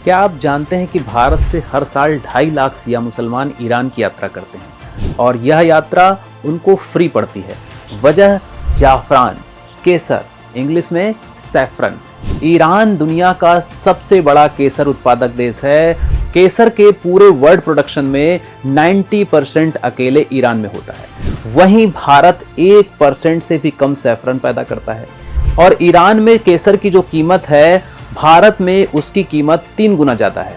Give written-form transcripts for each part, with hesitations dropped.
क्या आप जानते हैं कि भारत से हर साल 2.5 लाख शिया मुसलमान ईरान की यात्रा करते हैं और यह यात्रा उनको फ्री पड़ती है। वजह जाफरान, केसर, इंग्लिश में सैफरन। ईरान दुनिया का सबसे बड़ा केसर उत्पादक देश है। केसर के पूरे वर्ल्ड प्रोडक्शन में 90% अकेले ईरान में होता है। वहीं भारत 1% से भी कम सैफरन पैदा करता है और ईरान में केसर की जो कीमत है भारत में उसकी कीमत 3 गुना ज्यादा है।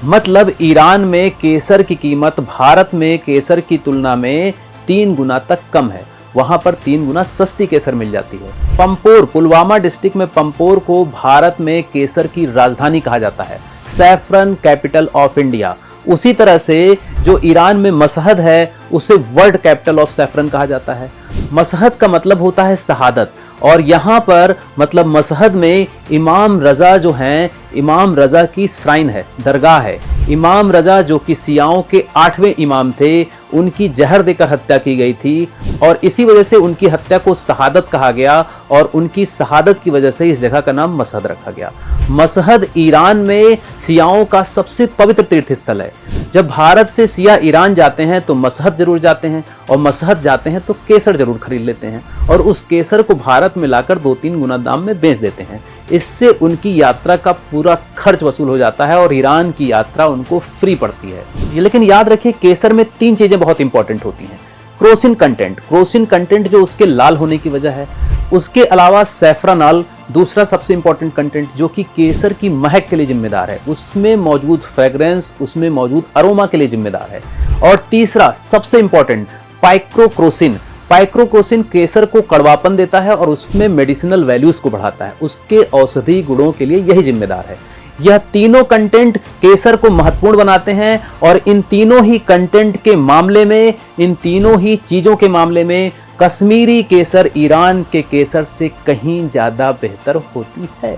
मतलब ईरान में केसर की कीमत भारत में केसर की तुलना में 3 गुना तक कम है। वहां पर 3 गुना सस्ती केसर मिल जाती है। पंपोर, पुलवामा डिस्ट्रिक्ट में पंपोर को भारत में केसर की राजधानी कहा जाता है, सैफरन कैपिटल ऑफ इंडिया। उसी तरह से जो ईरान में मशहद है उसे वर्ल्ड कैपिटल ऑफ सैफरन कहा जाता है। मशहद का मतलब होता है शहादत और यहाँ पर मतलब मशहद में इमाम रजा जो हैं, इमाम रजा की श्राइन है, दरगाह है। इमाम रजा जो कि शियाओं के 8वें इमाम थे, उनकी जहर देकर हत्या की गई थी और इसी वजह से उनकी हत्या को शहादत कहा गया और उनकी शहादत की वजह से इस जगह का नाम मशहद रखा गया। मशहद ईरान में शियाओं का सबसे पवित्र तीर्थ स्थल है। जब भारत से शिया ईरान जाते हैं तो मशहद जरूर जाते हैं और मशहद जाते हैं तो केसर जरूर खरीद लेते हैं और उस केसर को भारत में लाकर 2-3 गुना दाम में बेच देते हैं। इससे उनकी यात्रा का पूरा खर्च वसूल हो जाता है और ईरान की यात्रा उनको फ्री पड़ती है। लेकिन याद रखिए, केसर में 3 चीजें बहुत इंपॉर्टेंट होती हैं। क्रोसिन कंटेंट, क्रोसिन कंटेंट जो उसके लाल होने की वजह है। उसके अलावा सैफरनॉल, दूसरा सबसे इंपॉर्टेंट कंटेंट जो कि केसर की महक के लिए जिम्मेदार है, उसमें मौजूद फ्रेग्रेंस, उसमें मौजूद अरोमा के लिए जिम्मेदार है। और तीसरा सबसे इंपॉर्टेंट पाइक्रोक्रोसिन। पाइक्रोक्रोसिन केसर को कड़वापन देता है और उसमें मेडिसिनल वैल्यूज को बढ़ाता है, उसके औषधि गुणों के लिए यही जिम्मेदार है। यह तीनों कंटेंट केसर को महत्वपूर्ण बनाते हैं और इन तीनों ही कंटेंट के मामले में, इन तीनों ही चीजों के मामले में कश्मीरी केसर ईरान के केसर से कहीं ज्यादा बेहतर होती है।